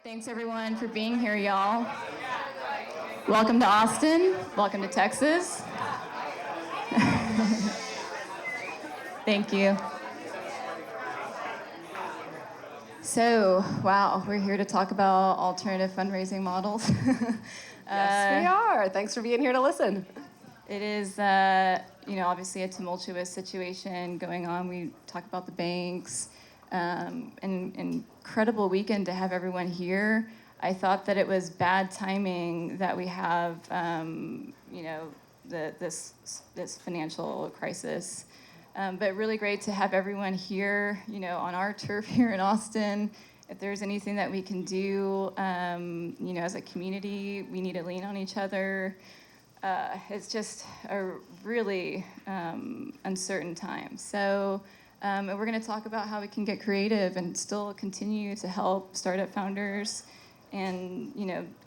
Thanks everyone for being here, y'all. Welcome to Austin. Welcome to Texas. Thank you. So, wow, we're here to talk about alternative fundraising models. Yes, we are. Thanks for being here to listen. It is, obviously a tumultuous situation going on. We talk about the banks. An incredible weekend to have everyone here. I thought that it was bad timing that we have, this financial crisis. But really great to have everyone here, on our turf here in Austin. If there's anything that we can do, as a community, we need to lean on each other. It's just a really uncertain time. So we're going to talk about how we can get creative and still continue to help startup founders and,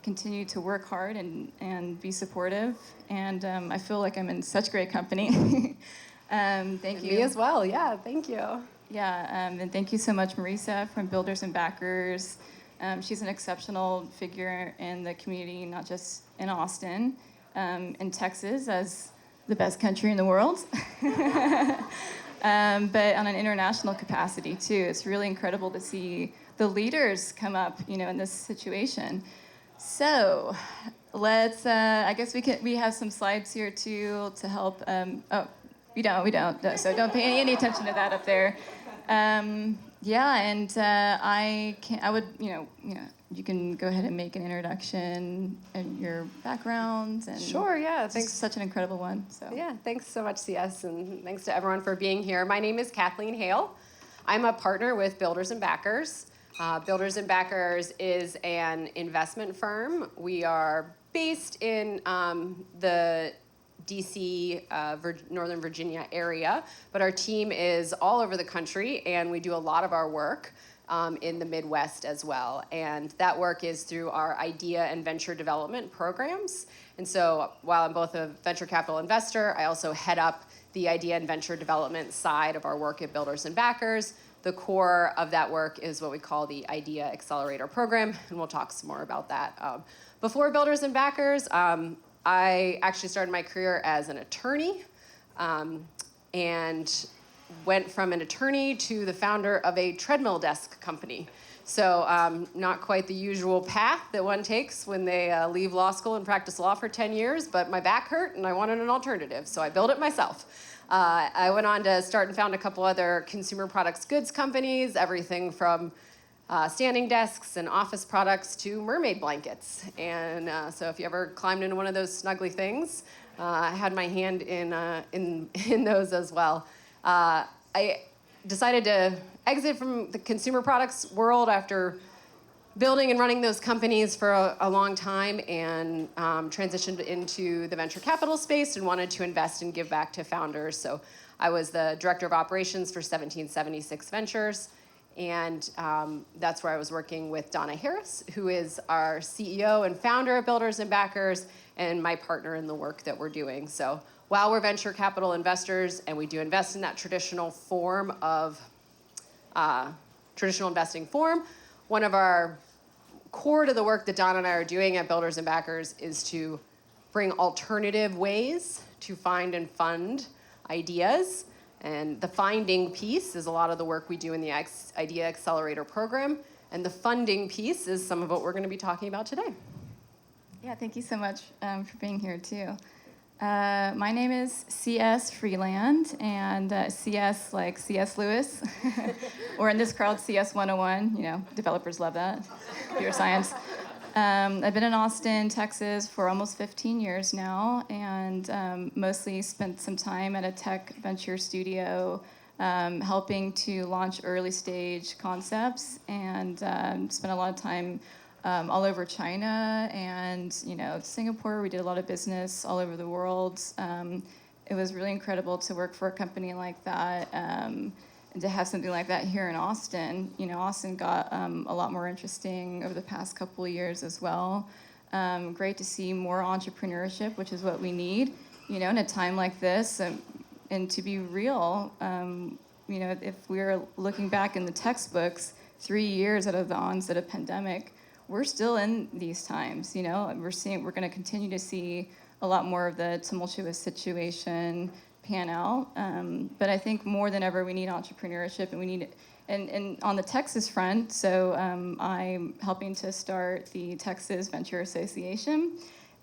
continue to work hard and be supportive. And I feel like I'm in such great company. Thank you. Me as well. Yeah, thank you. Yeah, and thank you so much, Marisa from Builders and Backers. She's an exceptional figure in the community, not just in Austin, in Texas as the best country in the world, but on an international capacity too. It's really incredible to see the leaders come up, in this situation. So let's, I guess we have some slides here too to help. We don't. So don't pay any attention to that up there. You can go ahead and make an introduction and your background. And sure, yeah. Thanks. Such an incredible one. So. Yeah, thanks so much, CS, and thanks to everyone for being here. My name is Kathleen Hale. I'm a partner with Builders and Backers. Builders and Backers is an investment firm. We are based in the DC, Northern Virginia area, but our team is all over the country, and we do a lot of our work in the Midwest as well. And that work is through our idea and venture development programs. And so while I'm both a venture capital investor, I also head up the idea and venture development side of our work at Builders and Backers. The core of that work is what we call the Idea Accelerator Program, and we'll talk some more about that. Before Builders and Backers, I actually started my career as an attorney and went from an attorney to the founder of a treadmill desk company. So not quite the usual path that one takes when they leave law school and practice law for 10 years, but my back hurt and I wanted an alternative, so I built it myself. I went on to start and found a couple other consumer products goods companies, everything from standing desks and office products to mermaid blankets. And so if you ever climbed into one of those snuggly things, I had my hand in those as well. I decided to exit from the consumer products world after building and running those companies for a long time and transitioned into the venture capital space and wanted to invest and give back to founders. So I was the director of operations for 1776 Ventures. And that's where I was working with Donna Harris, who is our CEO and founder of Builders and Backers and my partner in the work that we're doing. So while we're venture capital investors and we do invest in that traditional form of traditional investing form, one of our core to the work that Donna and I are doing at Builders and Backers is to bring alternative ways to find and fund ideas. And the finding piece is a lot of the work we do in the Idea Accelerator Program. And the funding piece is some of what we're going to be talking about today. Yeah, thank you so much for being here, too. My name is CS Freeland, and CS like C.S. Lewis, or in this crowd, CS 101. Developers love that, computer science. I've been in Austin, Texas for almost 15 years now, and mostly spent some time at a tech venture studio helping to launch early stage concepts, and spent a lot of time all over China and Singapore. We did a lot of business all over the world. It was really incredible to work for a company like that. And to have something like that here in Austin. Austin got a lot more interesting over the past couple of years as well. Great to see more entrepreneurship, which is what we need, in a time like this. And to be real, if we're looking back in the textbooks, 3 years out of the onset of pandemic we're still in these times. We're going to continue to see a lot more of the tumultuous situation pan out. But I think more than ever, we need entrepreneurship, and we need, and on the Texas front, so I'm helping to start the Texas Venture Association,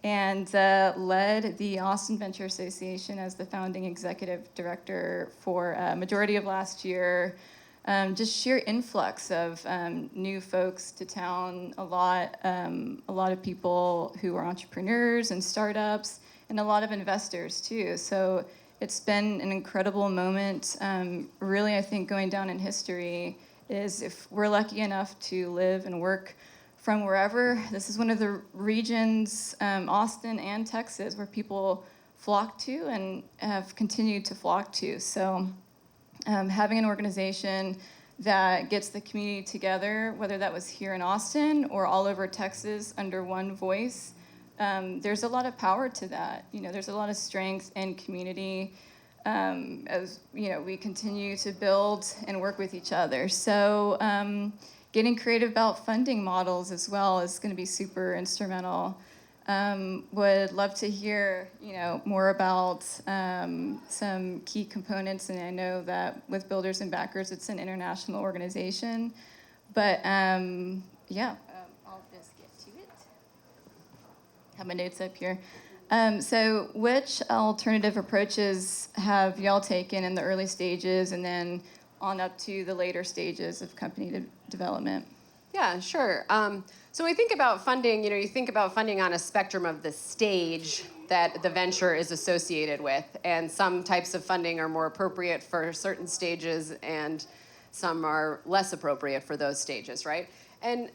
and led the Austin Venture Association as the founding executive director for a majority of last year. Just sheer influx of new folks to town, a lot of people who are entrepreneurs and startups, and a lot of investors too. So it's been an incredible moment. Really, I think going down in history is, if we're lucky enough to live and work from wherever, this is one of the regions, Austin and Texas, where people flock to and have continued to flock to. So having an organization that gets the community together, whether that was here in Austin or all over Texas under one voice, there's a lot of power to that. There's a lot of strength in community as we continue to build and work with each other. So getting creative about funding models as well is going to be super instrumental. Would love to hear more about some key components, and I know that with Builders and Backers, it's an international organization, but I'll just get to it. Have my notes up here. So which alternative approaches have y'all taken in the early stages and then on up to the later stages of company development? Yeah, sure. So when we think about funding, you think about funding on a spectrum of the stage that the venture is associated with. And some types of funding are more appropriate for certain stages, and some are less appropriate for those stages, right? And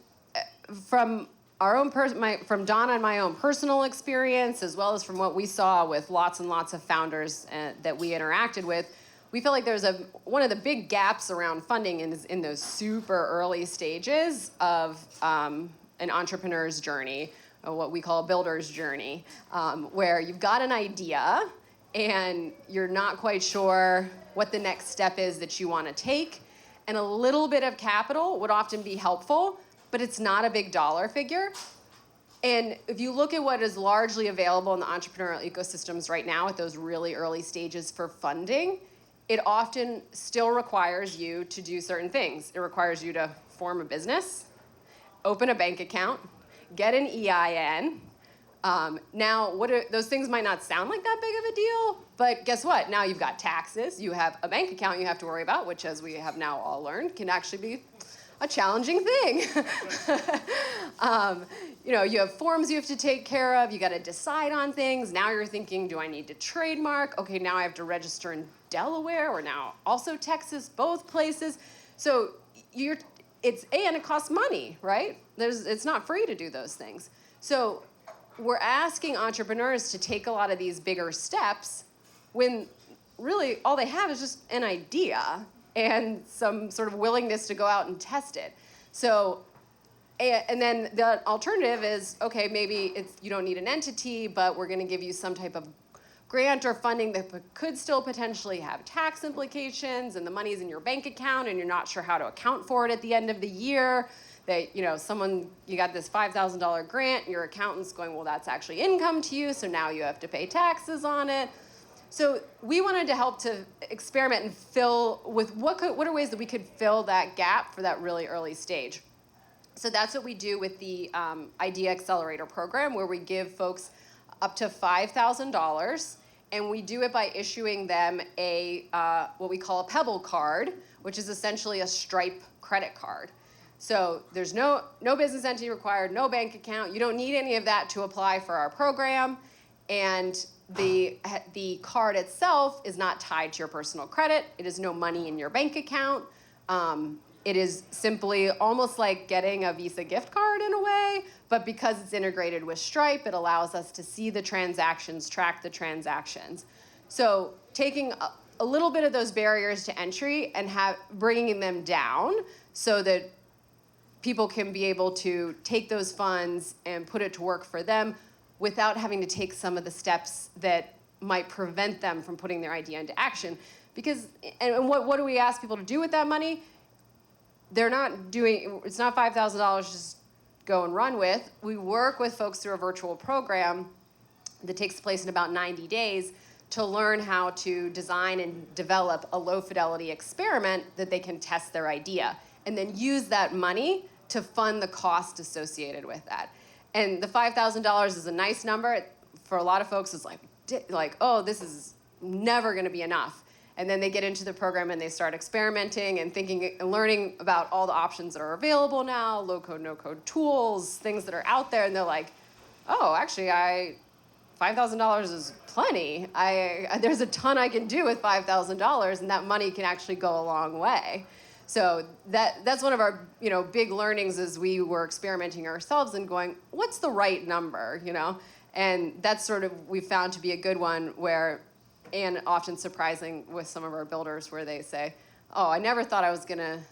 from our own from Donna and my own personal experience, as well as from what we saw with lots and lots of founders that we interacted with, we feel like there's one of the big gaps around funding is in those super early stages of an entrepreneur's journey, or what we call a builder's journey, where you've got an idea and you're not quite sure what the next step is that you want to take. And a little bit of capital would often be helpful, but it's not a big dollar figure. And if you look at what is largely available in the entrepreneurial ecosystems right now at those really early stages for funding, it often still requires you to do certain things. It requires you to form a business, open a bank account, get an EIN. Now, those things might not sound like that big of a deal, but guess what? Now you've got taxes, you have a bank account you have to worry about, which, as we have now all learned, can actually be a challenging thing. You have forms you have to take care of. You got to decide on things. Now you're thinking, do I need to trademark? Okay, now I have to register in Delaware, or now also Texas, both places. So and it costs money, right? It's not free to do those things. So we're asking entrepreneurs to take a lot of these bigger steps when really all they have is just an idea and some sort of willingness to go out and test it. So, and then the alternative is, okay, maybe you don't need an entity, but we're going to give you some type of grant or funding that could still potentially have tax implications, and the money's in your bank account and you're not sure how to account for it at the end of the year. That, you got this $5,000 grant, and your accountant's going, well, that's actually income to you, so now you have to pay taxes on it. So we wanted to help to experiment and fill with what are ways that we could fill that gap for that really early stage. So that's what we do with the Idea Accelerator program, where we give folks up to $5,000, and we do it by issuing them what we call a Pebble card, which is essentially a Stripe credit card. So there's no business entity required, no bank account. You don't need any of that to apply for our program, and the card itself is not tied to your personal credit. It is no money in your bank account. It is simply almost like getting a Visa gift card in a way, but because it's integrated with Stripe, it allows us to see the transactions, track the transactions. So taking a little bit of those barriers to entry and bringing them down so that people can be able to take those funds and put it to work for them without having to take some of the steps that might prevent them from putting their idea into action. Because, and what do we ask people to do with that money? It's not $5,000 just go and run with. We work with folks through a virtual program that takes place in about 90 days to learn how to design and develop a low fidelity experiment that they can test their idea, and then use that money to fund the cost associated with that. And the $5,000 is a nice number. For a lot of folks, it's like, oh, this is never gonna be enough. And then they get into the program and they start experimenting and thinking and learning about all the options that are available now, low code, no code tools, things that are out there, and they're like, oh, actually, $5,000 is plenty. There's a ton I can do with $5,000, and that money can actually go a long way. So that's one of our big learnings as we were experimenting ourselves and going, what's the right number, And that's sort of we found to be a good one where, and often surprising with some of our builders where they say, oh, I thought I was gonna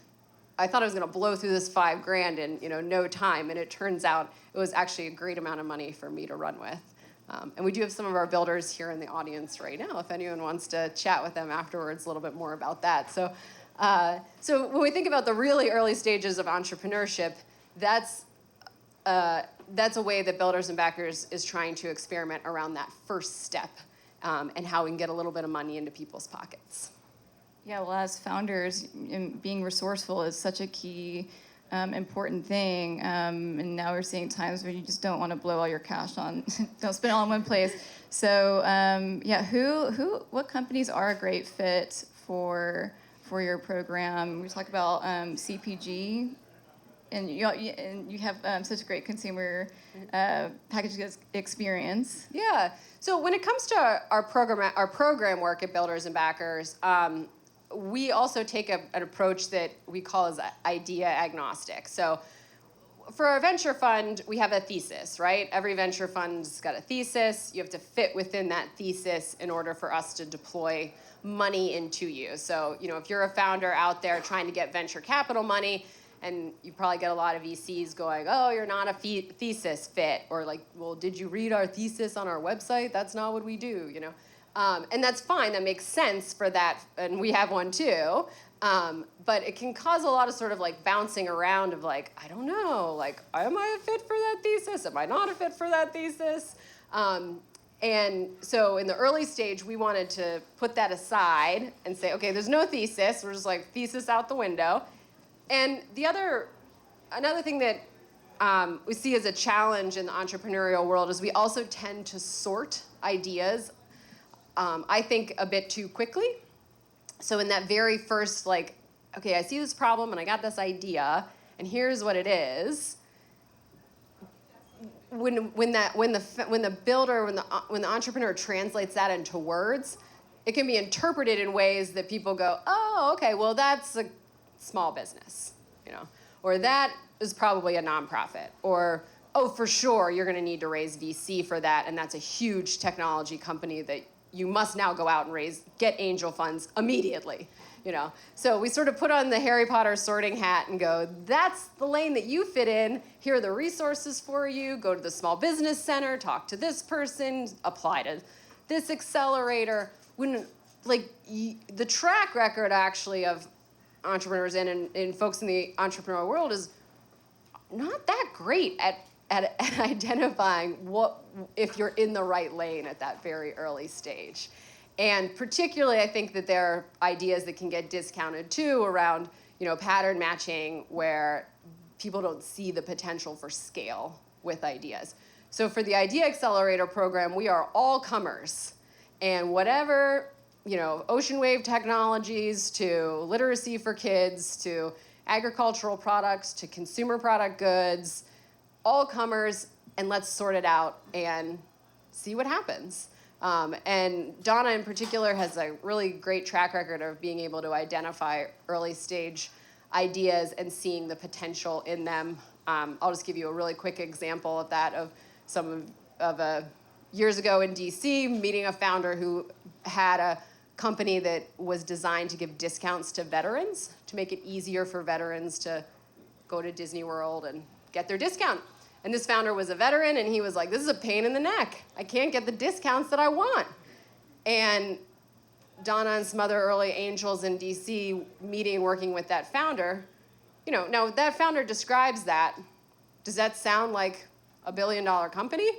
blow through this $5,000 in no time, and it turns out it was actually a great amount of money for me to run with. And we do have some of our builders here in the audience right now, if anyone wants to chat with them afterwards a little bit more about that. So when we think about the really early stages of entrepreneurship, that's a way that Builders and Backers is trying to experiment around that first step and how we can get a little bit of money into people's pockets. Yeah, well, as founders, being resourceful is such a key, important thing. And now we're seeing times where you just don't want to blow all your cash on, don't spend it all in one place. So, what companies are a great fit for your program? We talk about CPG. And you have such a great consumer package experience. Yeah. So when it comes to our program work at Builders and Backers, we also take an approach that we call as idea agnostic. So for our venture fund, we have a thesis, right? Every venture fund's got a thesis. You have to fit within that thesis in order for us to deploy money into you. So if you're a founder out there trying to get venture capital money, and you probably get a lot of VCs going, oh, you're not a thesis fit, or like, well, did you read our thesis on our website? That's not what we do, And that's fine, that makes sense for that, and we have one too. But it can cause a lot of sort of like bouncing around of like, I don't know, like, am I a fit for that thesis? Am I not a fit for that thesis? And so in the early stage, we wanted to put that aside and say, okay, there's no thesis. We're just like, thesis out the window. And another thing that we see as a challenge in the entrepreneurial world is we also tend to sort ideas, I think, a bit too quickly. So in that very first, like, okay, I see this problem and I got this idea, and here's what it is. When the entrepreneur translates that into words, it can be interpreted in ways that people go, oh, okay, well, that's a small business, or that is probably a nonprofit, or, oh, for sure, you're going to need to raise VC for that, and that's a huge technology company that you must now go out and get angel funds immediately, So we sort of put on the Harry Potter sorting hat and go, that's the lane that you fit in. Here are the resources for you. Go to the Small Business Center, talk to this person, apply to this accelerator. When, the track record actually of entrepreneurs and folks in the entrepreneurial world is not that great at identifying if you're in the right lane at that very early stage. And particularly, I think that there are ideas that can get discounted too around, pattern matching, where people don't see the potential for scale with ideas. So for the Idea Accelerator program, we are all comers, and whatever ocean wave technologies to literacy for kids to agricultural products to consumer product goods, all comers, and let's sort it out and see what happens. And Donna in particular has a really great track record of being able to identify early stage ideas and seeing the potential in them. I'll just give you a really quick example of that, of years ago in DC, meeting a founder who had a company that was designed to give discounts to veterans, to make it easier for veterans to go to Disney World and get their discount. And this founder was a veteran, and he was like, this is a pain in the neck. I can't get the discounts that I want. And Donna and some other early angels in DC meeting and working with that founder, now that founder describes that Does that sound like a $1 billion company?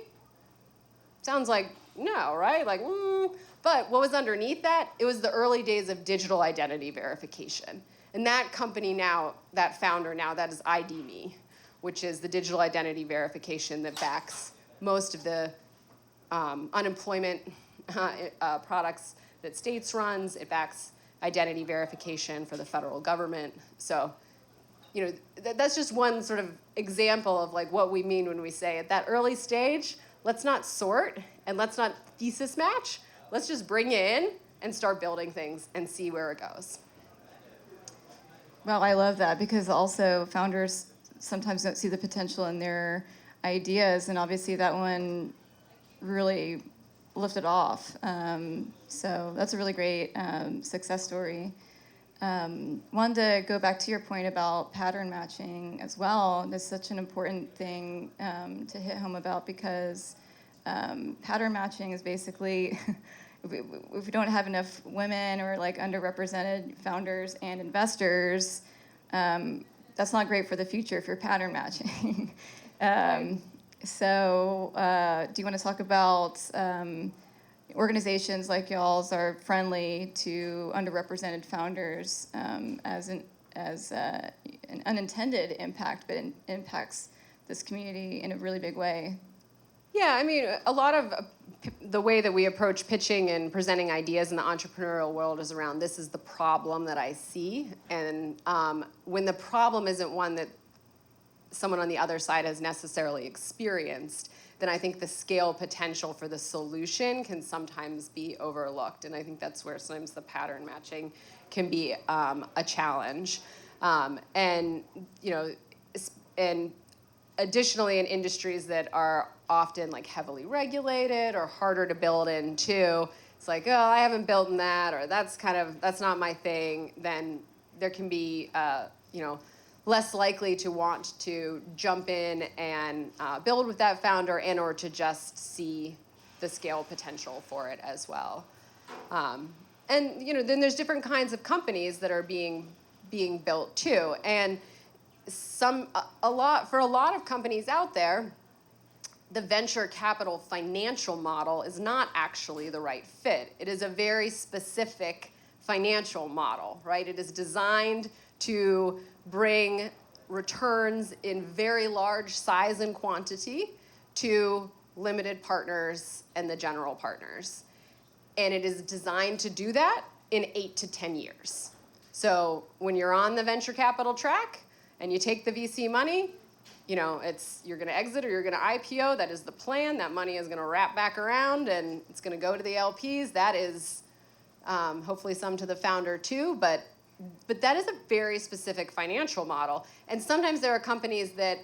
Sounds like no, right? Like, But what was underneath that? It was the early days of digital identity verification. And that company now, that founder now, that is ID.me, which is the digital identity verification that backs most of the unemployment products that states runs. It backs identity verification for the federal government. So, that's just one sort of example of like what we mean when we say at that early stage, let's not sort and let's not thesis match. Let's just bring you in and start building things and see where it goes. Well, I love that because also founders sometimes don't see the potential in their ideas, and obviously that one really lifted off. So that's a really great success story. Wanted to go back to your point about pattern matching as well. That's such an important thing to hit home about because pattern matching is basically if we don't have enough women or like underrepresented founders and investors, that's not great for the future if you're pattern matching. So do you want to talk about organizations like y'all's are friendly to underrepresented founders as an unintended impact, but it impacts this community in a really big way? Yeah, I mean, a lot of the way that we approach pitching and presenting ideas in the entrepreneurial world is around this is the problem that I see. And when the problem isn't one that someone on the other side has necessarily experienced, then I think the scale potential for the solution can sometimes be overlooked. And I think that's where sometimes the pattern matching can be a challenge. And additionally in industries that are often like heavily regulated or harder to build into, it's like, oh, I haven't built in that, or that's not my thing, then there can be, less likely to want to jump in and build with that founder and or to just see the scale potential for it as well. Then there's different kinds of companies that are being built too. And for a lot of companies out there, the venture capital financial model is not actually the right fit. It is a very specific financial model, right? It is designed to bring returns in very large size and quantity to limited partners and the general partners. And it is designed to do that in 8 to 10 years. So when you're on the venture capital track and you take the VC money, you're going to exit or you're going to IPO. That is the plan. That money is going to wrap back around and it's going to go to the LPs. That is hopefully some to the founder too, but that is a very specific financial model. And sometimes there are companies that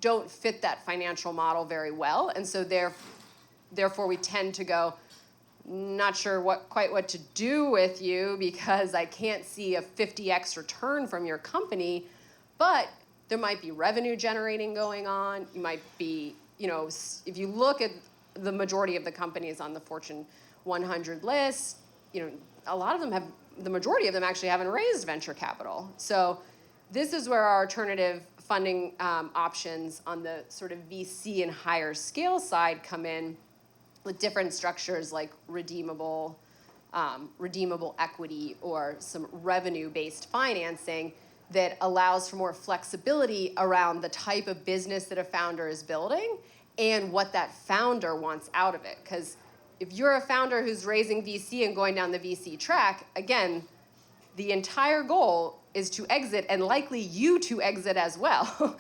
don't fit that financial model very well. And so therefore we tend to go, not sure what to do with you because I can't see a 50x return from your company, but there might be revenue generating going on. You might be, if you look at the majority of the companies on the Fortune 100 list, a lot of them the majority of them actually haven't raised venture capital. So this is where our alternative funding options on the sort of VC and higher scale side come in with different structures like redeemable equity or some revenue-based financing that allows for more flexibility around the type of business that a founder is building and what that founder wants out of it. Because if you're a founder who's raising VC and going down the VC track, again, the entire goal is to exit and likely you to exit as well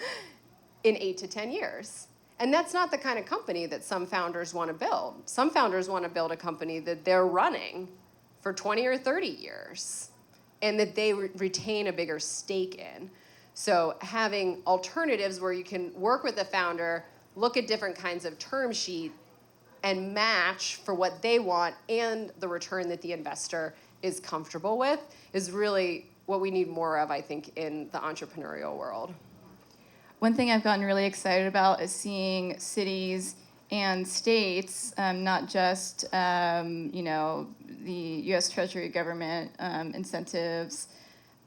in 8 to 10 years. And that's not the kind of company that some founders want to build. Some founders want to build a company that they're running for 20 or 30 years and that they retain a bigger stake in. So having alternatives where you can work with the founder, look at different kinds of term sheet, and match for what they want and the return that the investor is comfortable with is really what we need more of, I think, in the entrepreneurial world. One thing I've gotten really excited about is seeing cities and states, not just the U.S. Treasury government incentives,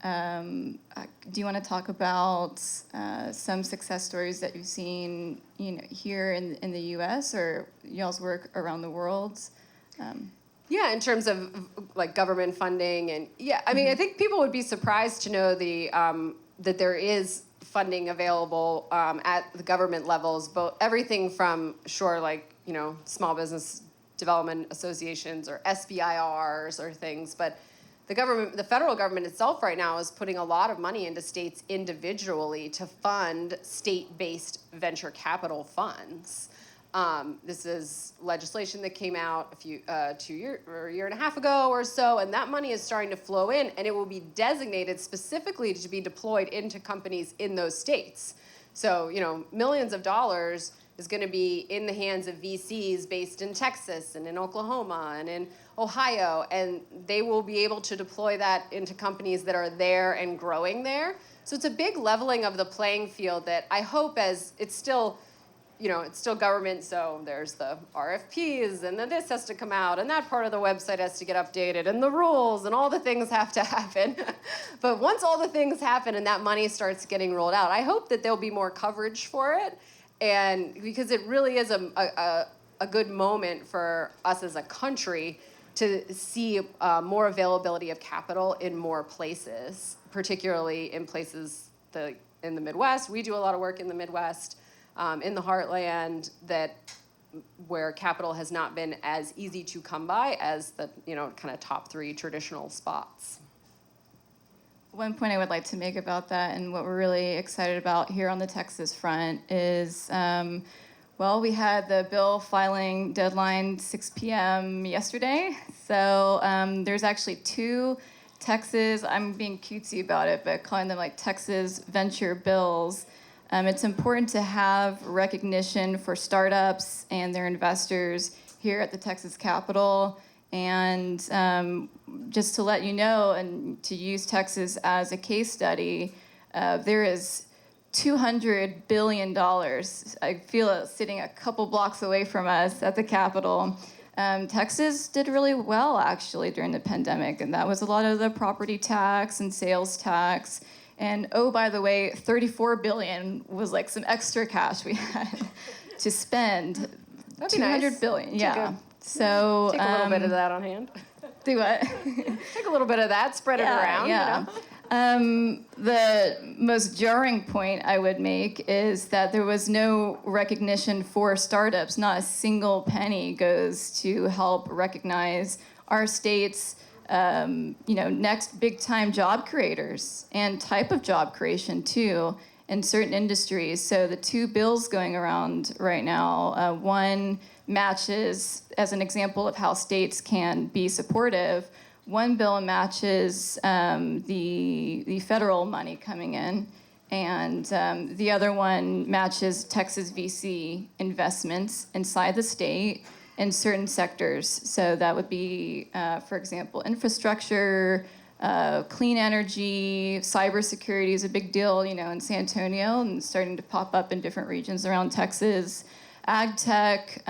Do you want to talk about some success stories that you've seen, here in the U.S. or y'all's work around the world? Yeah, in terms of like government funding, and I mean, I think people would be surprised to know that there is funding available at the government levels, but everything from small business development associations or SBIRs or things, but the federal government itself right now is putting a lot of money into states individually to fund state-based venture capital funds. This is legislation that came out a year and a half ago or so, and that money is starting to flow in, and it will be designated specifically to be deployed into companies in those states. So, millions of dollars is going to be in the hands of VCs based in Texas and in Oklahoma and in Ohio, and they will be able to deploy that into companies that are there and growing there. So it's a big leveling of the playing field that I hope, as it's still government, so there's the RFPs, and then this has to come out, and that part of the website has to get updated, and the rules, and all the things have to happen. But once all the things happen and that money starts getting rolled out, I hope that there'll be more coverage for it, and because it really is a good moment for us as a country to see more availability of capital in more places, particularly in places in the Midwest. We do a lot of work in the Midwest. In the heartland, where capital has not been as easy to come by as the kind of top 3 traditional spots. One point I would like to make about that, and what we're really excited about here on the Texas front is, we had the bill filing deadline 6 p.m. yesterday. So there's actually 2 Texas, I'm being cutesy about it, but calling them like Texas venture bills. It's important to have recognition for startups and their investors here at the Texas Capitol. And just to let you know, and to use Texas as a case study, there is $200 billion. I feel it sitting a couple blocks away from us at the Capitol. Texas did really well, actually, during the pandemic, and that was a lot of the property tax and sales tax. And by the way, $34 billion was like some extra cash we had to spend. That'd be nice. $200 billion, yeah. So take a little bit of that on hand. Do what? Take a little bit of that, spread it around. Yeah. The most jarring point I would make is that there was no recognition for startups. Not a single penny goes to help recognize our state's next big-time job creators and type of job creation, too, in certain industries. So the 2 bills going around right now, one matches, as an example of how states can be supportive, one bill matches the federal money coming in, and the other one matches Texas VC investments inside the state in certain sectors. So that would be, for example, infrastructure, clean energy, cybersecurity is a big deal, in San Antonio and starting to pop up in different regions around Texas. Ag tech,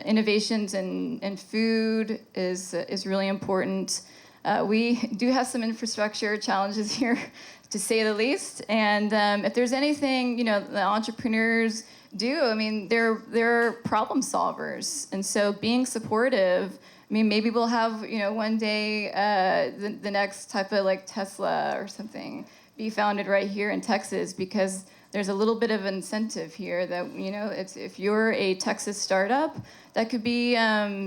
innovations in food is really important. We do have some infrastructure challenges here, to say the least. And if there's anything, the entrepreneurs do, I mean, they're problem solvers. And so being supportive, I mean, maybe we'll have, one day the next type of like Tesla or something be founded right here in Texas, because there's a little bit of incentive here that, if you're a Texas startup, that could be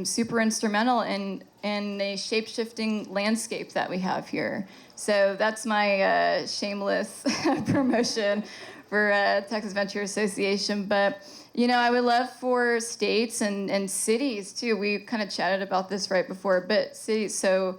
super instrumental in a shape-shifting landscape that we have here. So that's my shameless promotion for Texas Venture Association. But, I would love for states and cities, too. We kind of chatted about this right before, but cities. So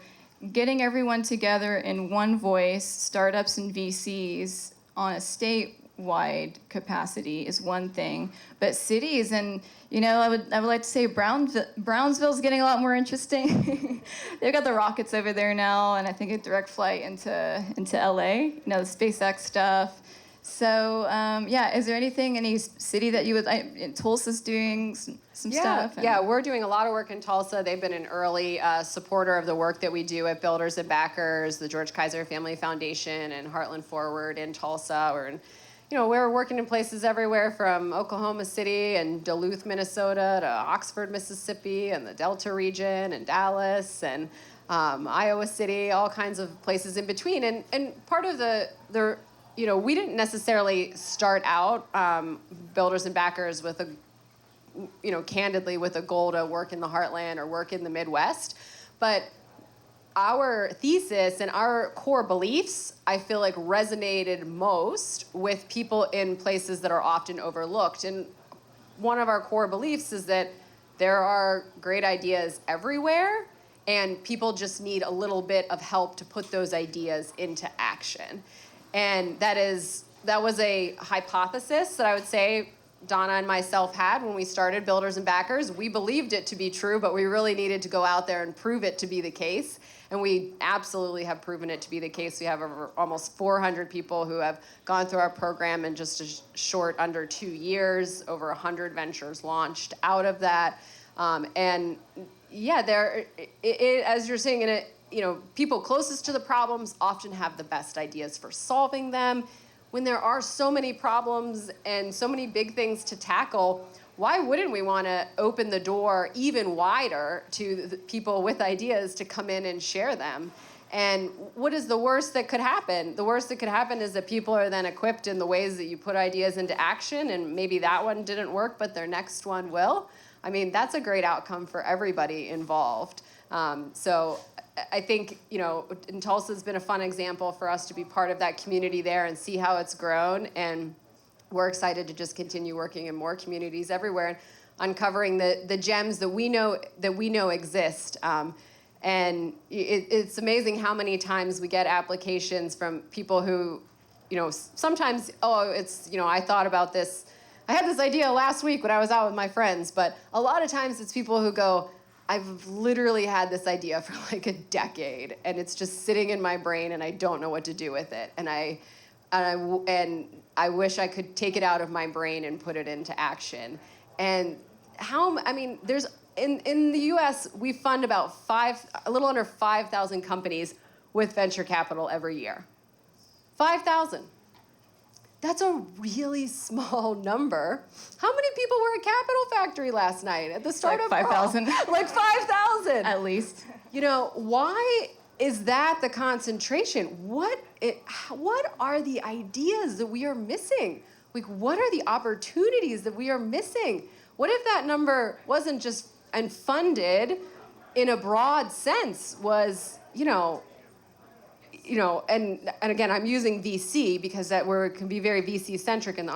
getting everyone together in one voice, startups and VCs, on a statewide capacity is one thing. But cities, and, I would like to say Brownsville's getting a lot more interesting. They've got the rockets over there now, and I think a direct flight into LA, the SpaceX stuff. So, yeah, is there anything, any city that you would, Tulsa's doing some stuff? Yeah, we're doing a lot of work in Tulsa. They've been an early supporter of the work that we do at Builders and Backers, the George Kaiser Family Foundation, and Heartland Forward in Tulsa. We're working in places everywhere from Oklahoma City and Duluth, Minnesota, to Oxford, Mississippi, and the Delta region, and Dallas, and Iowa City, all kinds of places in between. And part of we didn't necessarily start out Builders and Backers with candidly with a goal to work in the heartland or work in the Midwest. But our thesis and our core beliefs, I feel like, resonated most with people in places that are often overlooked. And one of our core beliefs is that there are great ideas everywhere, and people just need a little bit of help to put those ideas into action. And that was a hypothesis that I would say Donna and myself had when we started Builders and Backers. We believed it to be true, but we really needed to go out there and prove it to be the case. And we absolutely have proven it to be the case. We have over almost 400 people who have gone through our program in just a short under 2 years, over 100 ventures launched out of that. And yeah, as you're saying, people closest to the problems often have the best ideas for solving them. When there are so many problems and so many big things to tackle, why wouldn't we want to open the door even wider to the people with ideas to come in and share them? And what is the worst that could happen? The worst that could happen is that people are then equipped in the ways that you put ideas into action, and maybe that one didn't work, but their next one will. I mean, that's a great outcome for everybody involved. So I think, in Tulsa's been a fun example for us to be part of that community there and see how it's grown. And we're excited to just continue working in more communities everywhere and uncovering the gems that we know exist. And it's amazing how many times we get applications from people who, sometimes, I thought about this. I had this idea last week when I was out with my friends, but a lot of times it's people who go, I've literally had this idea for like a decade, and it's just sitting in my brain, and I don't know what to do with it. And I wish I could take it out of my brain and put it into action. And there's in the U.S. we fund about a little under 5,000 companies with venture capital every year. 5,000. That's a really small number. How many people were at Capital Factory last night at the startup? Like 5,000. Like 5,000. At least. Why is that the concentration? What are the ideas that we are missing? Like, what are the opportunities that we are missing? What if that number wasn't just and funded in a broad sense was, and again, I'm using VC because it can be very VC-centric in the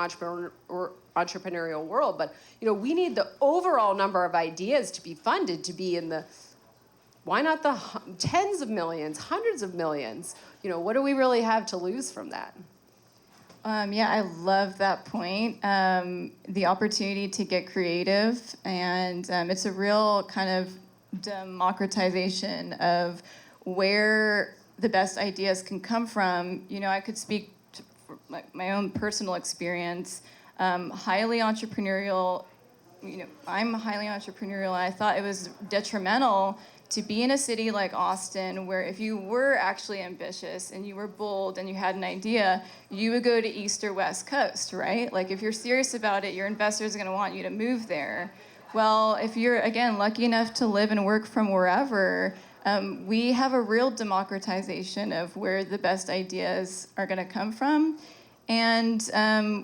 entrepreneurial world, but, we need the overall number of ideas to be funded to be in the, why not the tens of millions, hundreds of millions? What do we really have to lose from that? Yeah, I love that point. The opportunity to get creative, and it's a real kind of democratization of where the best ideas can come from. I could speak to my own personal experience. Highly entrepreneurial. I'm highly entrepreneurial, and I thought it was detrimental to be in a city like Austin, where if you were actually ambitious and you were bold and you had an idea, you would go to East or West Coast, right? Like, if you're serious about it, your investors are going to want you to move there. Well, if you're, again, lucky enough to live and work from wherever, we have a real democratization of where the best ideas are going to come from, and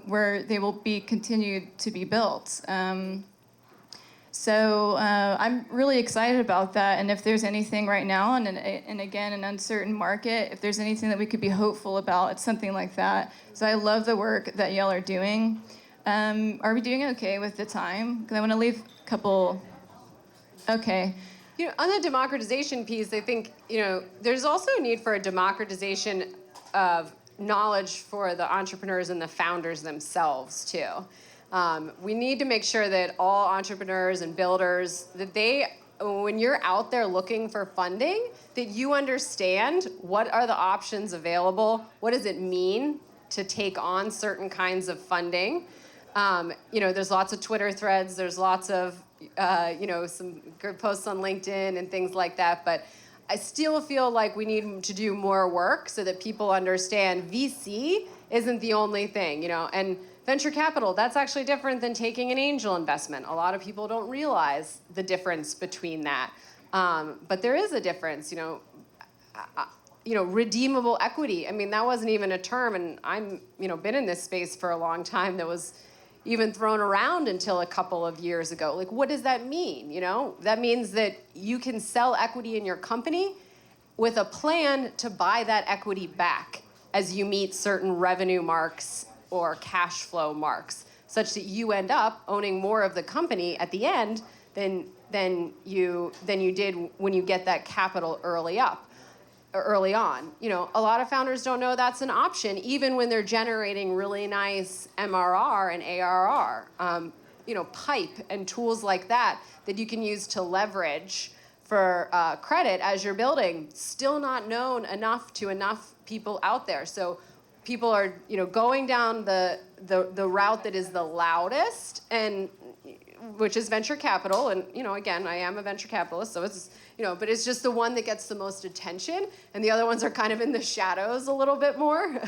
where they will be continued to be built. So I'm really excited about that. And if there's anything right now, and again, an uncertain market, if there's anything that we could be hopeful about, it's something like that. So I love the work that y'all are doing. Are we doing okay with the time? Because I want to leave a couple. Okay. On the democratization piece, I think, there's also a need for a democratization of knowledge for the entrepreneurs and the founders themselves, too. We need to make sure that all entrepreneurs and builders, that when you're out there looking for funding, that you understand what are the options available, what does it mean to take on certain kinds of funding. There's lots of Twitter threads, there's lots of, some good posts on LinkedIn and things like that, but I still feel like we need to do more work so that people understand VC isn't the only thing, and venture capital, that's actually different than taking an angel investment. A lot of people don't realize the difference between that. But there is a difference, redeemable equity. I mean, that wasn't even a term, and I'm, been in this space for a long time that was even thrown around until a couple of years ago. Like, what does that mean, That means that you can sell equity in your company with a plan to buy that equity back as you meet certain revenue marks or cash flow marks, such that you end up owning more of the company at the end than you did when you get that capital early on. A lot of founders don't know that's an option, even when they're generating really nice MRR and ARR. Pipe and tools like that you can use to leverage for credit as you're building, still not known enough to enough people out there. So people are, going down the route that is the loudest, and which is venture capital. And, again, I am a venture capitalist, so it's, but it's just the one that gets the most attention, and the other ones are kind of in the shadows a little bit more.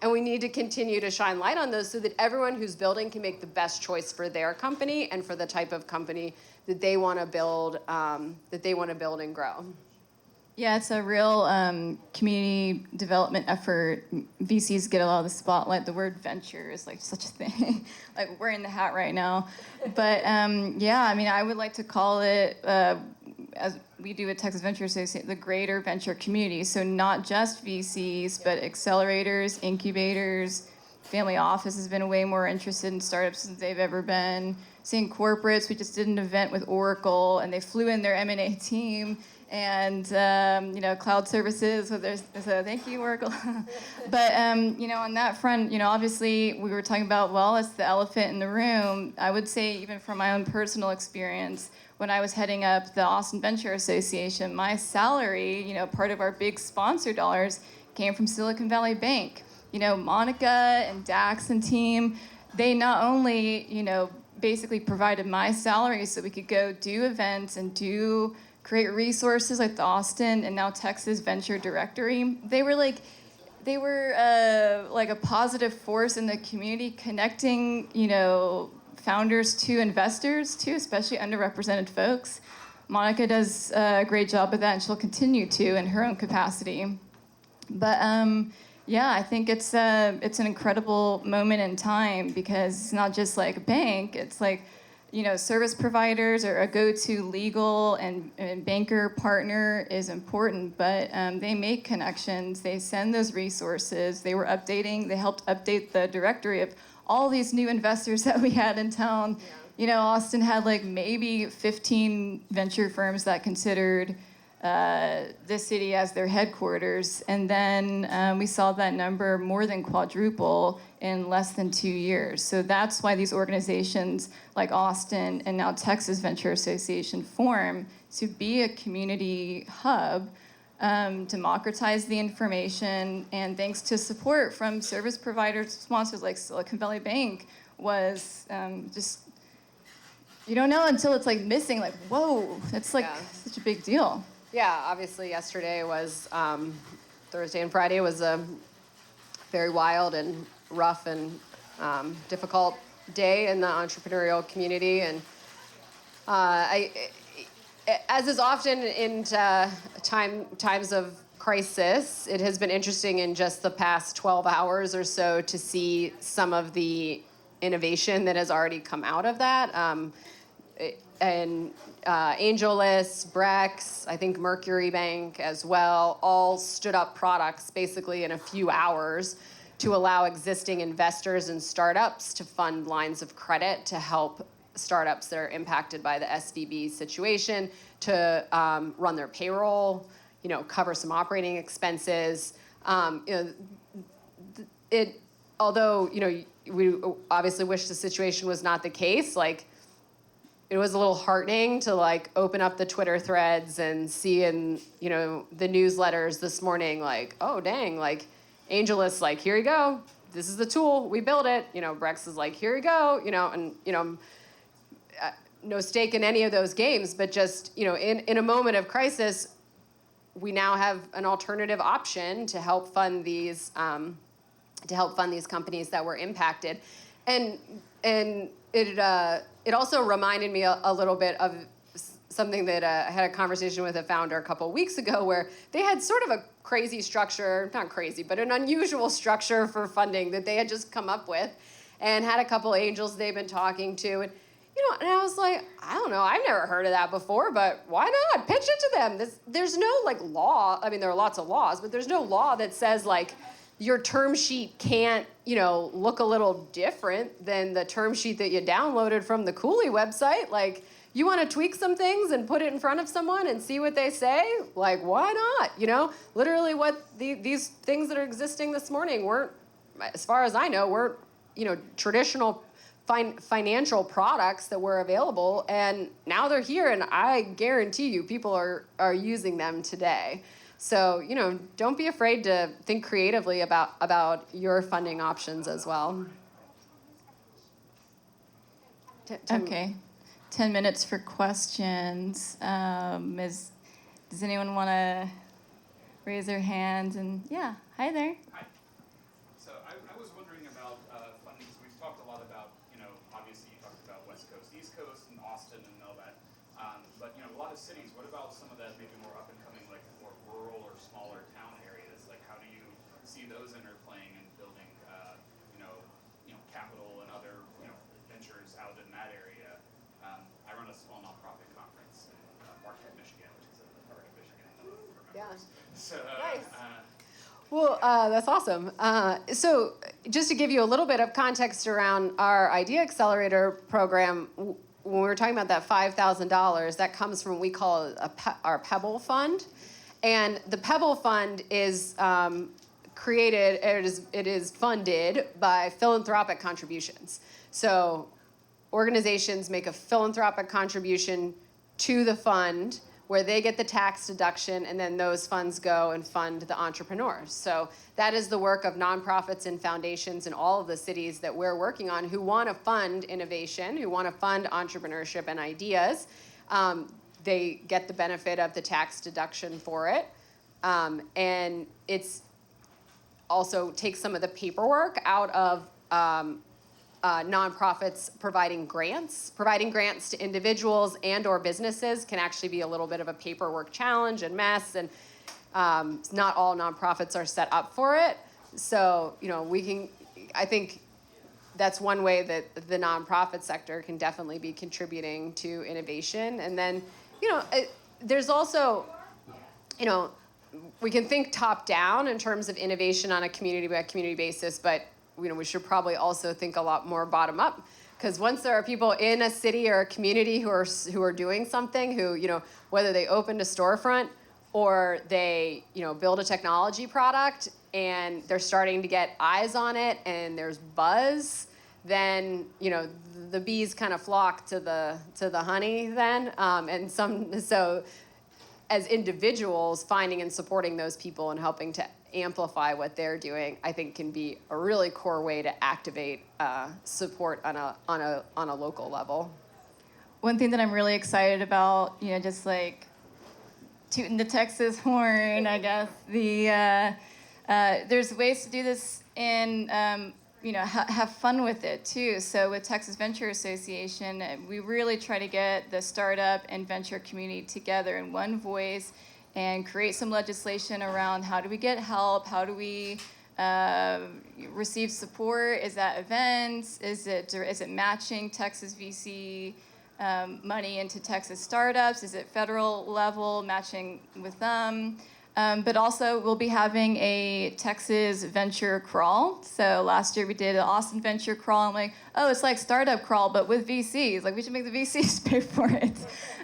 And we need to continue to shine light on those so that everyone who's building can make the best choice for their company and for the type of company that they want to build, and grow. Yeah, it's a real community development effort. VCs get a lot of the spotlight. The word venture is like such a thing. Like, we're in the hat right now. But I would like to call it, as we do at Texas Venture Association, the greater venture community. So not just VCs, but accelerators, incubators. Family office has been way more interested in startups than they've ever been. Seeing corporates, we just did an event with Oracle, and they flew in their M&A team. And, cloud services, so thank you, Oracle. But, on that front, obviously we were talking about, it's the elephant in the room. I would say, even from my own personal experience, when I was heading up the Austin Venture Association, my salary, part of our big sponsor dollars came from Silicon Valley Bank. Monica and Dax and team, they not only, basically provided my salary so we could go do events and create resources like the Austin and now Texas Venture Directory. They were like a positive force in the community, connecting, founders to investors too, especially underrepresented folks. Monica does a great job of that, and she'll continue to in her own capacity. But I think it's an incredible moment in time, because it's not just like a bank, it's like, service providers or a go-to legal and banker partner is important, but they make connections, they send those resources, they helped update the directory of all these new investors that we had in town. Yeah. Austin had like maybe 15 venture firms that considered this city as their headquarters, and then we saw that number more than quadruple in less than 2 years. So that's why these organizations like Austin and now Texas Venture Association form, to be a community hub, democratize the information, and thanks to support from service providers, sponsors like Silicon Valley Bank, was just, you don't know until it's like missing, like, whoa, that's like such a big deal. Yeah, obviously yesterday was, Thursday and Friday was a very wild and rough and difficult day in the entrepreneurial community. And as is often in times of crisis, it has been interesting in just the past 12 hours or so to see some of the innovation that has already come out of that. AngelList, Brex, I think Mercury Bank as well, all stood up products basically in a few hours to allow existing investors and startups to fund lines of credit to help startups that are impacted by the SVB situation, to run their payroll, cover some operating expenses. Although we obviously wish the situation was not the case, it was a little heartening to open up the Twitter threads and see in the newsletters this morning, oh dang, AngelList, here you go, this is the tool, we build it. Brex is like, here you go, and, no stake in any of those games, but just, in a moment of crisis, we now have an alternative option to help fund these companies that were impacted. And it also reminded me a little bit of something that I had a conversation with a founder a couple of weeks ago, where they had sort of a crazy structure, not crazy, but an unusual structure for funding that they had just come up with, and had a couple angels they've been talking to. And I was like, I don't know, I've never heard of that before, but why not? Pitch it to them. There's no law. I mean, there are lots of laws, but there's no law that says your term sheet can't, look a little different than the term sheet that you downloaded from the Cooley website. You want to tweak some things and put it in front of someone and see what they say? Why not? Literally what these things that are existing this morning weren't, as far as I know, traditional financial products that were available, and now they're here, and I guarantee you people are using them today. So, don't be afraid to think creatively about your funding options as well. Okay. 10 minutes for questions. Does anyone want to raise their hands? And yeah, hi there. Hi. So I was wondering about funding. So we've talked a lot about, obviously you talked about West Coast, East Coast, and Austin and all that. But a lot of cities, what about some of that maybe more up and coming, more rural or smaller town areas? How do you see those interplaying and building, capital and other, ventures out in that area? I run a small nonprofit conference in Marquette, Michigan, which is a part of Michigan. Yeah. So, nice. Well, that's awesome. So just to give you a little bit of context around our Idea Accelerator program, when we were talking about that $5,000, that comes from what we call our Pebble Fund. And the Pebble Fund is it is funded by philanthropic contributions. So organizations make a philanthropic contribution to the fund where they get the tax deduction, and then those funds go and fund the entrepreneurs. So that is the work of nonprofits and foundations in all of the cities that we're working on who want to fund innovation, who want to fund entrepreneurship and ideas. They get the benefit of the tax deduction for it. And it's also takes some of the paperwork out of nonprofits providing grants. Providing grants to individuals and or businesses can actually be a little bit of a paperwork challenge and mess, and not all nonprofits are set up for it. So, I think that's one way that the nonprofit sector can definitely be contributing to innovation. And then, there's also, we can think top down in terms of innovation on a community by community basis, but we should probably also think a lot more bottom up, because once there are people in a city or a community who are doing something, who whether they opened a storefront or they build a technology product and they're starting to get eyes on it and there's buzz, then the bees kind of flock to the honey then, so as individuals, finding and supporting those people and helping to amplify what they're doing, I think can be a really core way to activate support on a local level. One thing that I'm really excited about, just tooting the Texas horn, I guess. There's ways to do this and have fun with it too. So with Texas Venture Association, we really try to get the startup and venture community together in one voice and create some legislation around how do we get help, how do we receive support, is that events, is it matching Texas VC money into Texas startups, is it federal level, matching with them? But also, we'll be having a Texas Venture Crawl. So last year we did an Austin Venture Crawl. I'm like, oh, it's like Startup Crawl, but with VCs. We should make the VCs pay for it.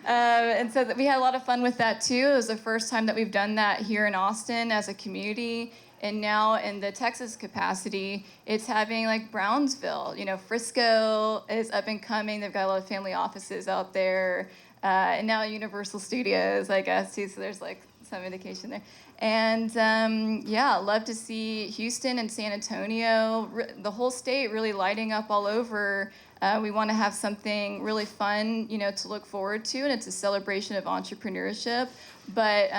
And so we had a lot of fun with that, too. It was the first time that we've done that here in Austin as a community. And now in the Texas capacity, it's having Brownsville. Frisco is up and coming. They've got a lot of family offices out there. And now Universal Studios, I guess, too. So there's some indication there. And yeah, love to see Houston and San Antonio, the whole state really lighting up all over. We want to have something really fun, to look forward to, and it's a celebration of entrepreneurship. But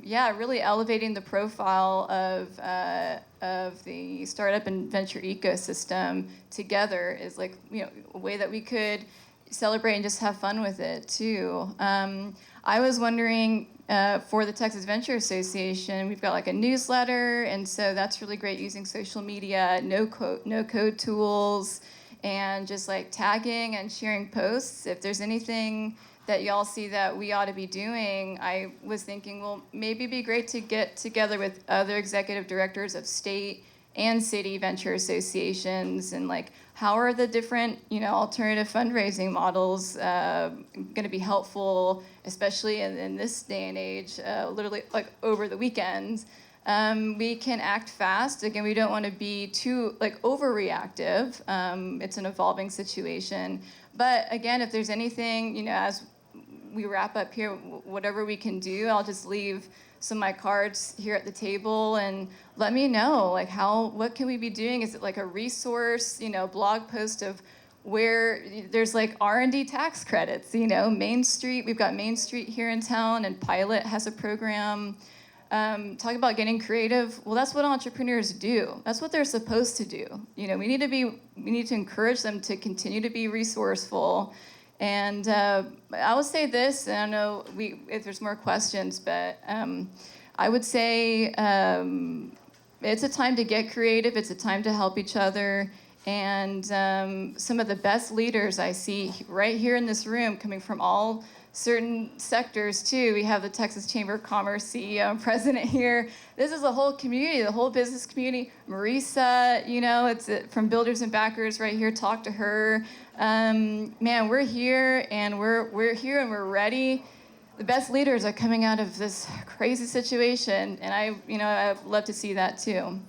yeah, really elevating the profile of the startup and venture ecosystem together is like, a way that we could celebrate and just have fun with it too. I was wondering, for the Texas Venture Association, we've got like a newsletter, and so that's really great using social media, no code tools, and just like tagging and sharing posts. If there's anything that y'all see that we ought to be doing, I was thinking, well, maybe it'd be great to get together with other executive directors of state and city venture associations, and like, how are the different, alternative fundraising models going to be helpful, especially in this day and age, literally like over the weekends. We can act fast. Again, we don't want to be too overreactive. It's an evolving situation. But again, if there's anything, as we wrap up here, whatever we can do, I'll just leave some of my cards here at the table, and let me know, what can we be doing? Is it like a resource, blog post of where there's like R&D tax credits, Main Street, we've got Main Street here in town, and Pilot has a program. Talk about getting creative. Well, that's what entrepreneurs do. That's what they're supposed to do. We need to encourage them to continue to be resourceful. And I would say this, and I know if there's more questions, but I would say it's a time to get creative. It's a time to help each other. And some of the best leaders I see right here in this room, coming from all certain sectors too. We have the Texas Chamber of Commerce CEO and president here. This is a whole community, the whole business community. Marisa, it's from Builders and Backers right here. Talk to her. Man, we're here and we're here and we're ready. The best leaders are coming out of this crazy situation, and I'd love to see that too.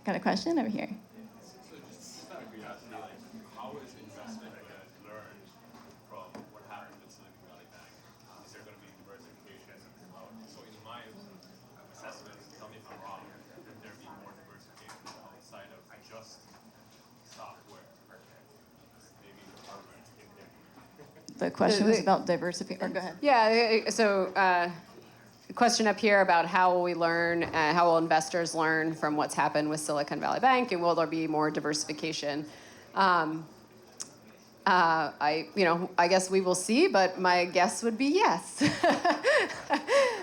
Got a question over here? So just out of curiosity, how is investment going to learn from what happened with Silicon Valley Bank? Is there going to be diversification? So in my assessment, tell me if I'm wrong, would there be more diversification outside of just software? Maybe the hardware in there. The question was about diversity. Or go ahead. Yeah, so question up here about how will we learn, how will investors learn from what's happened with Silicon Valley Bank, and will there be more diversification? I guess we will see, but my guess would be yes.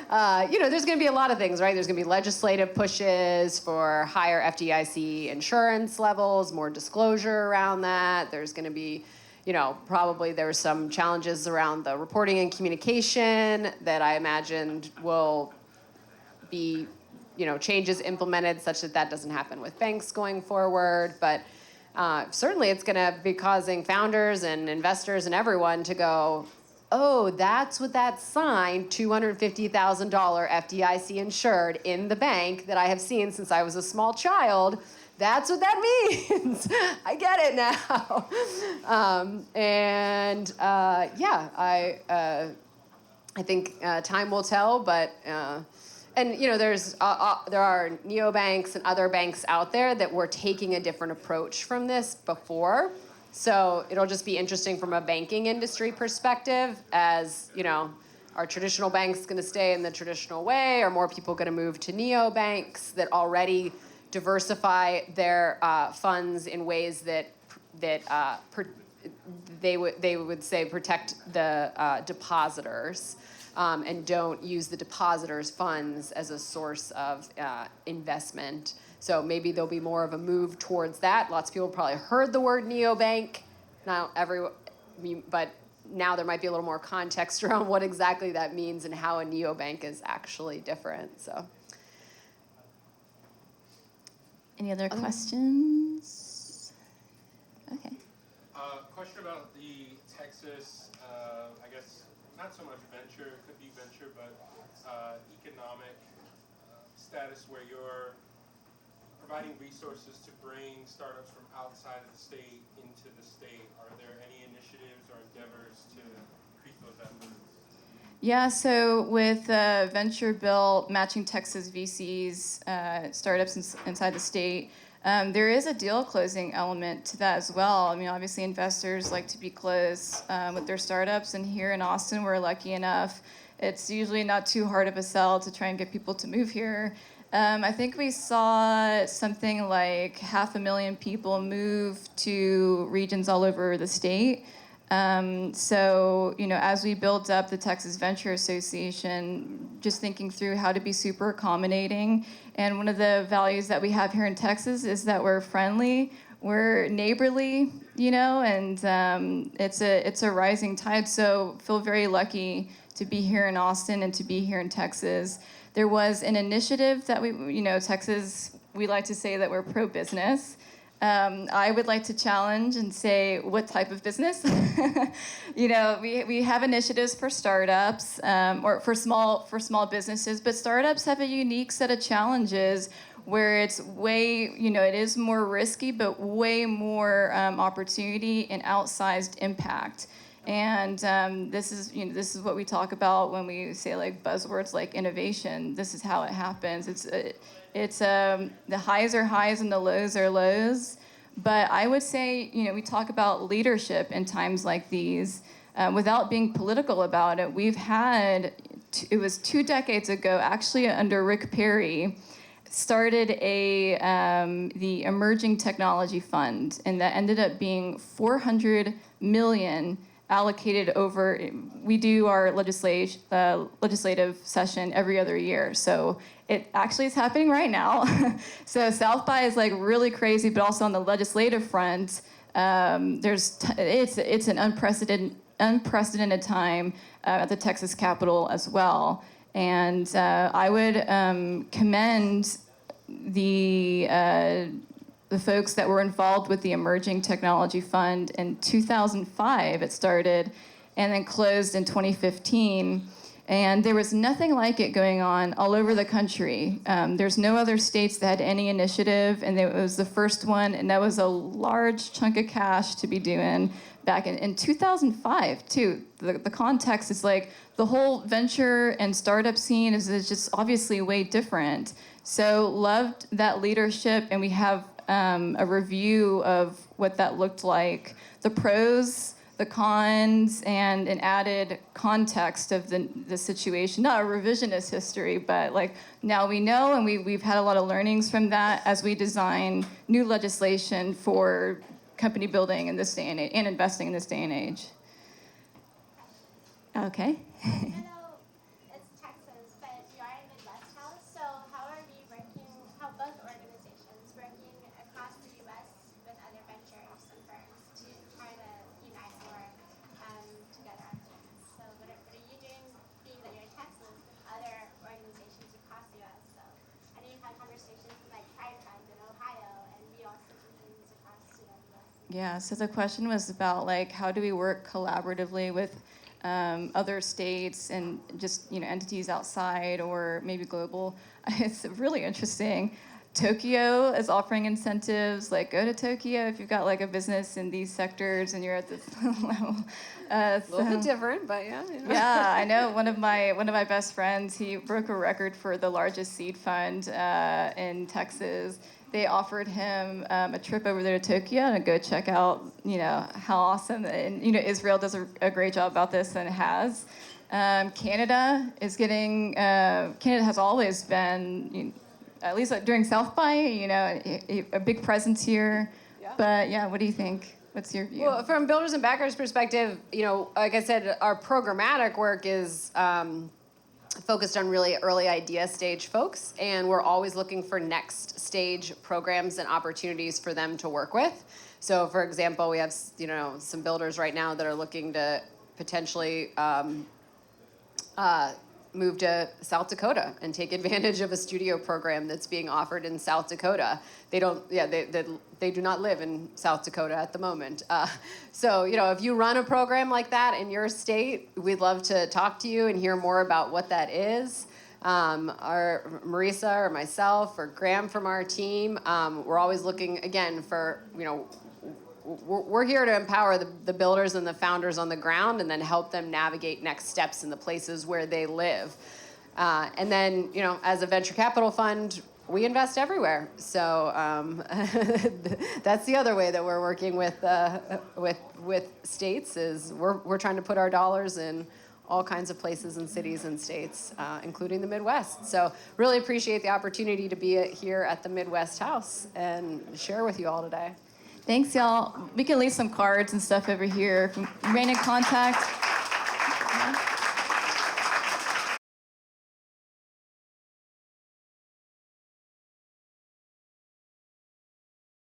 There's going to be a lot of things, right? There's going to be legislative pushes for higher FDIC insurance levels, more disclosure around that. There's going to be, probably there's some challenges around the reporting and communication that I imagined will be, changes implemented such that doesn't happen with banks going forward. But certainly it's going to be causing founders and investors and everyone to go, oh, that's what that sign, $250,000 FDIC insured in the bank that I have seen since I was a small child. That's what that means. I get it now. I think time will tell, but there are neobanks and other banks out there that were taking a different approach from this before. So it'll just be interesting from a banking industry perspective, as are traditional banks going to stay in the traditional way, or more people going to move to neobanks that already diversify their funds in ways that they would say protect the depositors, and don't use the depositors' funds as a source of investment. So maybe there'll be more of a move towards that. Lots of people probably heard the word neobank, but now there might be a little more context around what exactly that means and how a neobank is actually different. So. Any other questions? Okay. Question about the Texas, I guess, not so much venture, it could be venture, but economic status where you're providing resources to bring startups from outside of the state into the state. Are there any initiatives or endeavors to increase those efforts? Yeah, so with Venture Built, matching Texas VCs, startups inside the state, there is a deal closing element to that as well. I mean, obviously investors like to be close with their startups, and here in Austin, we're lucky enough. It's usually not too hard of a sell to try and get people to move here. I think we saw something like 500,000 people move to regions all over the state. So, as we built up the Texas Venture Association, just thinking through how to be super accommodating. And one of the values that we have here in Texas is that we're friendly, we're neighborly, and it's a rising tide. So feel very lucky to be here in Austin and to be here in Texas. There was an initiative that Texas, we like to say that we're pro-business. I would like to challenge and say, what type of business? We have initiatives for startups or for small businesses, but startups have a unique set of challenges where it's it is more risky, but way more opportunity and outsized impact. And this is what we talk about when we say like buzzwords like innovation. This is how it happens. It's the highs are highs and the lows are lows. But I would say, we talk about leadership in times like these without being political about it. We've had, it was 2 decades ago, actually under Rick Perry, started the Emerging Technology Fund, and that ended up being $400 million allocated over. We do our legislative session every other year, so it actually is happening right now. So South by is like really crazy, but also on the legislative front, it's an unprecedented time at the Texas Capitol as well. And I would commend the folks that were involved with the Emerging Technology Fund. In 2005, it started, and then closed in 2015. And there was nothing like it going on all over the country. There's no other states that had any initiative, and it was the first one, and that was a large chunk of cash to be doing back in 2005, too. The context is like the whole venture and startup scene is just obviously way different. So loved that leadership, and we have a review of what that looked like, the pros, the cons, and an added context of the situation. Not a revisionist history, but like now we know, and we've had a lot of learnings from that as we design new legislation for company building in this day and age, and investing in this day and age. Okay. Hello, it's Texas, but you are a Midwest house, so how both organizations working across the U.S. with other ventures and firms to try to unite more together on things? So what are you doing, being that you're in Texas, with other organizations across the U.S.? So I know you've had conversations with like Pride Funds in Ohio, and we also do things across the U.S. Yeah, so the question was about like how do we work collaboratively with other states and just entities outside or maybe global. It's really interesting. Tokyo is offering incentives, like go to Tokyo if you've got like a business in these sectors and you're at this level. A little bit different, but yeah. Yeah, I know one of my best friends, he broke a record for the largest seed fund in Texas. They offered him a trip over there to Tokyo to go check out, how awesome. And, Israel does a great job about this, and it has. Canada is getting, Canada has always been, at least during South by, a big presence here. Yeah. But yeah, what do you think? What's your view? Well, from builders and backers perspective, like I said, our programmatic work is focused on really early idea stage folks, and we're always looking for next stage programs and opportunities for them to work with. So, for example, we have some builders right now that are looking to potentially move to South Dakota and take advantage of a studio program that's being offered in South Dakota. They do not live in South Dakota at the moment. So, if you run a program like that in your state, we'd love to talk to you and hear more about what that is. Our Marisa or myself or Graham from our team, we're always looking, again, for, we're here to empower the builders and the founders on the ground and then help them navigate next steps in the places where they live. And then, as a venture capital fund, we invest everywhere. So that's the other way that we're working with states is we're trying to put our dollars in all kinds of places and cities and states, including the Midwest. So really appreciate the opportunity to be here at the Midwest House and share with you all today. Thanks, y'all. We can leave some cards and stuff over here. Remain in contact.